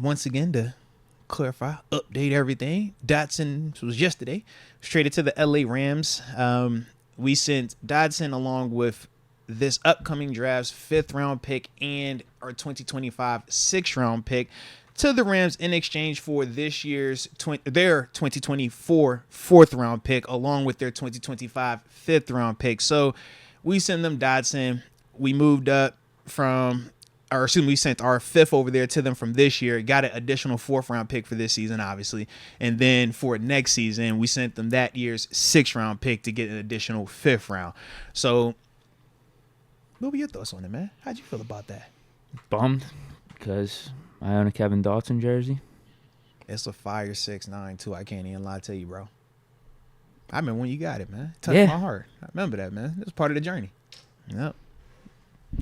once again, to clarify, update everything, Dotson was yesterday, traded to the LA Rams. We sent Dotson along with this upcoming draft's 5th round pick and our 2025 6th round pick to the Rams in exchange for this year's their 2024 4th round pick along with their 2025 5th round pick. So we sent them Dotson. We moved up we sent our 5th over there to them from this year, got an additional 4th round pick for this season, obviously. And then for next season, we sent them that year's 6th round pick to get an additional 5th round. So what were your thoughts on it, man? How'd you feel about that? Bummed because I own a Kevin Dotson jersey. It's a fire 6'9" too. I can't even lie to you, bro. I remember when you got it, man. It touched my heart. I remember that, man. It was part of the journey. Yep.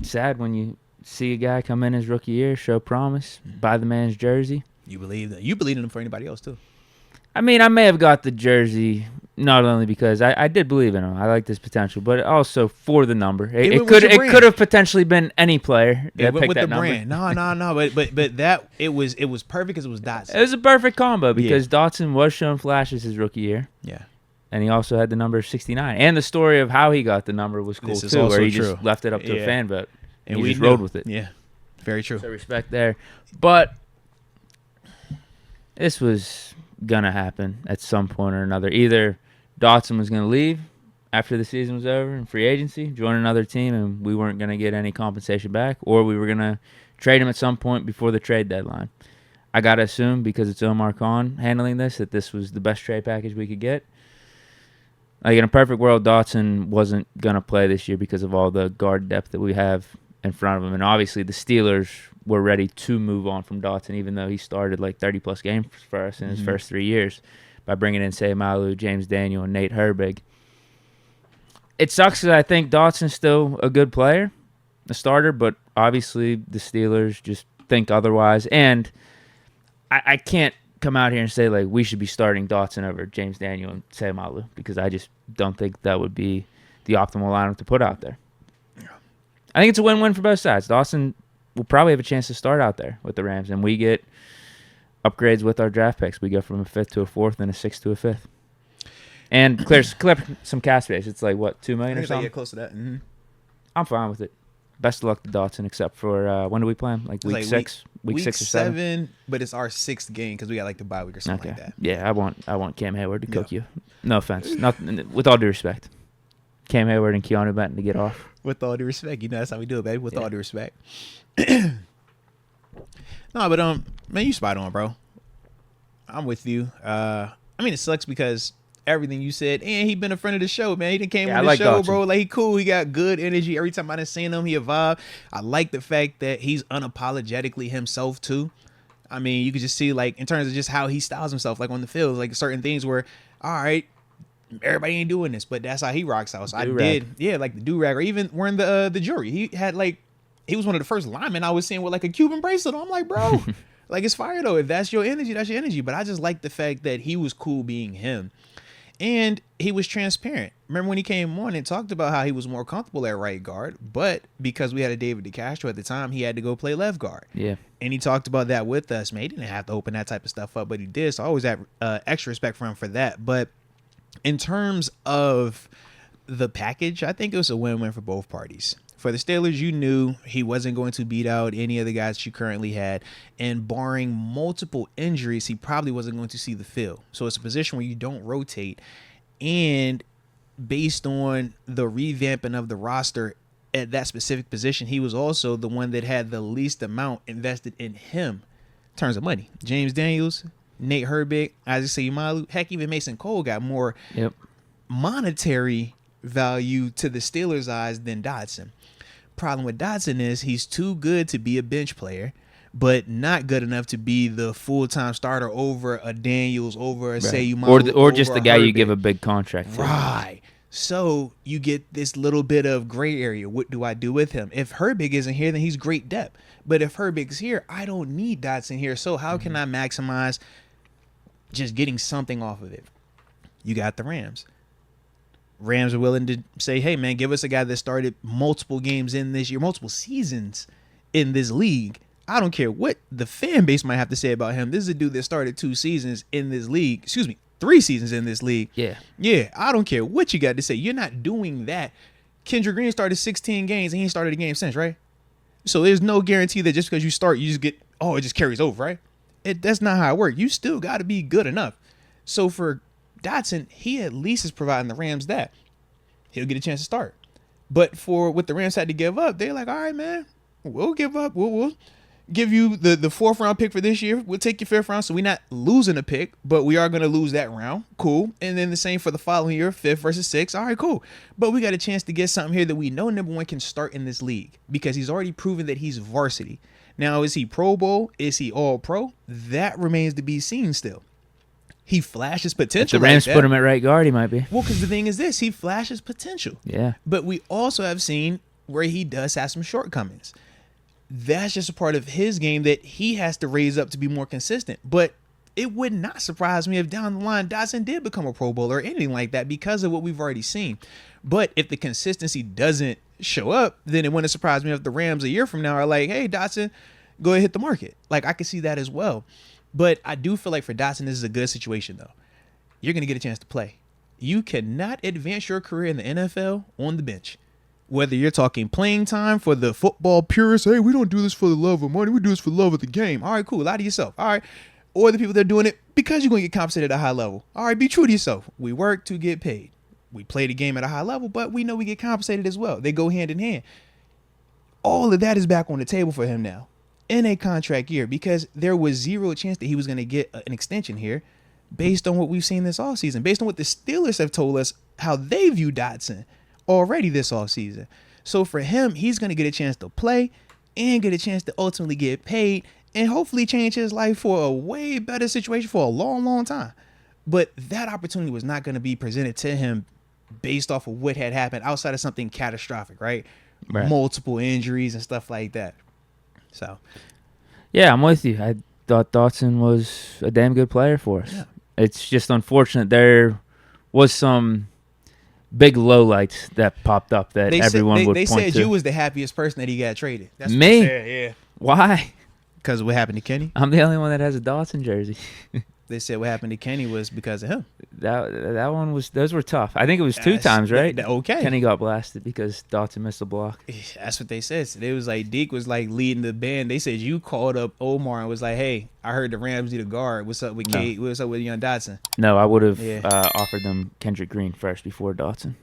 Sad when you see a guy come in his rookie year, show promise, buy the man's jersey. You believe that? You believe in him for anybody else too. I mean, I may have got the jersey not only because I did believe in him. I liked his potential, but also for the number. It could have potentially been any player that picked that number. Brand. No. But that it was perfect because it was Dotson. It was a perfect combo because Dotson was showing flashes his rookie year. Yeah. And he also had the number 69. And the story of how he got the number was cool too, where he just left it up to a fan vote. And we just rode with it. Yeah. Very true. So respect there. But this was going to happen at some point or another. Either Dotson was going to leave after the season was over in free agency, join another team, and we weren't going to get any compensation back, or we were going to trade him at some point before the trade deadline. I got to assume, because it's Omar Khan handling this, that this was the best trade package we could get. Like, in a perfect world, Dotson wasn't going to play this year because of all the guard depth that we have in front of him. And obviously the Steelers were ready to move on from Dotson, even though he started like 30-plus games for us in his first 3 years by bringing in Sayamalu, James Daniel, and Nate Herbig. It sucks because I think Dotson's still a good player, a starter, but obviously the Steelers just think otherwise. And I can't come out here and say, like, we should be starting Dotson over James Daniel and Sayamalu because I just don't think that would be the optimal lineup to put out there. I think it's a win-win for both sides. Dotson will probably have a chance to start out there with the Rams, and we get upgrades with our draft picks. We go from a 5th to a 4th and a 6th to a 5th. And clear some cap space. It's like, what, $2 million or something? Yeah, close to that. Mm-hmm. I'm fine with it. Best of luck to Dotson, except for when do we play him? Like week 6? Week 6 or 7? But it's our 6th game because we got like the bye week or something like that. Yeah, I want Cam Hayward to cook you. No offense. With all due respect. Cam Hayward and Keanu Benton to get off. With all due respect. You know, that's how we do it, baby. With all due respect. No, but man, you spot on, bro. I'm with you. I mean, it sucks because everything you said, and he been a friend of the show, man. He done came on the show, Dotson. Bro. Like, he cool. He got good energy. Every time I done seen him, he evolved. I like the fact that he's unapologetically himself, too. I mean, you could just see, like, in terms of just how he styles himself, like, on the field, like, certain things where, all right, everybody ain't doing this, but that's how he rocks out. So I did, like the do-rag, or even wearing the jewelry. He had, like, he was one of the first linemen I was seeing with, like, a Cuban bracelet. I'm like, bro, like, it's fire, though. If that's your energy, that's your energy. But I just like the fact that he was cool being him. And he was transparent. Remember when he came on and talked about how he was more comfortable at right guard, but because we had a David DeCastro at the time, he had to go play left guard. Yeah. And he talked about that with us. Man, he didn't have to open that type of stuff up, but he did. So I always have extra respect for him for that. But in terms of the package, I think it was a win-win for both parties. For the Steelers, you knew he wasn't going to beat out any of the guys you currently had. And barring multiple injuries, he probably wasn't going to see the field. So it's a position where you don't rotate. And based on the revamping of the roster at that specific position, he was also the one that had the least amount invested in him in terms of money. James Daniels, Nate Herbig, Isaac Sayamalu, heck, even Mason Cole got more monetary value to the Steelers' eyes than Dotson. Problem with Dotson is he's too good to be a bench player, but not good enough to be the full-time starter over a Daniels, over a Sayamalu, or just the guy you give a big contract for. Right. So you get this little bit of gray area. What do I do with him? If Herbig isn't here, then he's great depth. But if Herbig's here, I don't need Dotson here. So how can I maximize just getting something off of it? You got the Rams. Rams are willing to say, hey, man, give us a guy that started multiple games in this year, multiple seasons in this league. I don't care what the fan base might have to say about him. This is a dude that started 2 seasons in this league. Excuse me, 3 seasons in this league. Yeah. Yeah, I don't care what you got to say. You're not doing that. Kendrick Green started 16 games and he ain't started a game since, right? So there's no guarantee that just because you start, you just get, it just carries over, right? That's not how it works. You still got to be good enough. So for Dotson, he at least is providing the Rams that. He'll get a chance to start. But for what the Rams had to give up, they're like, all right, man, we'll give up. We'll give you the 4th round pick for this year. We'll take your 5th round. So we're not losing a pick, but we are going to lose that round. Cool. And then the same for the following year, 5th versus 6th. All right, cool. But we got a chance to get something here that we know number one can start in this league because he's already proven that he's varsity. Now, is he Pro Bowl? Is he all pro? That remains to be seen still. He flashes potential. If the Rams like put him at right guard, he might be. Well, because the thing is this, he flashes potential. Yeah. But we also have seen where he does have some shortcomings. That's just a part of his game that he has to raise up to be more consistent. But it would not surprise me if down the line Dotson did become a Pro Bowler or anything like that because of what we've already seen. But if the consistency doesn't show up, then it wouldn't surprise me if the Rams a year from now are like, hey, Dotson, go ahead, hit the market. Like, I could see that as well. But I do feel like for Dotson, this is a good situation, though. You're going to get a chance to play. You cannot advance your career in the NFL on the bench. Whether you're talking playing time for the football purists, hey, we don't do this for the love of money. We do this for the love of the game. All right, cool. Lie to yourself. All right. Or the people that are doing it because you're going to get compensated at a high level. All right, be true to yourself. We work to get paid. We play the game at a high level, but we know we get compensated as well. They go hand in hand. All of that is back on the table for him now in a contract year because there was zero chance that he was going to get an extension here based on what we've seen this offseason, based on what the Steelers have told us how they view Dotson already this offseason. So for him, he's going to get a chance to play and get a chance to ultimately get paid and hopefully change his life for a way better situation for a long, long time. But that opportunity was not going to be presented to him based off of what had happened outside of something catastrophic, right? Multiple injuries and stuff like that. So, yeah, I'm with you. I thought Dotson was a damn good player for us. Yeah. It's just unfortunate there was some big lowlights that popped up that everyone would point to. They said you was the happiest person that he got traded. That's me? What they said, yeah. Why? Because of what happened to Kenny. I'm the only one that has a Dotson jersey. They said what happened to Kenny was because of him. That one was, those were tough. I think it was 2 times, right? Okay. Kenny got blasted because Dotson missed a block. That's what they said. So it was like Deke was like leading the band. They said you called up Omar and was like, hey, I heard the Rams need a guard. What's up with Kate? What's up with young Dotson? No, I would have offered them Kendrick Green first before Dotson.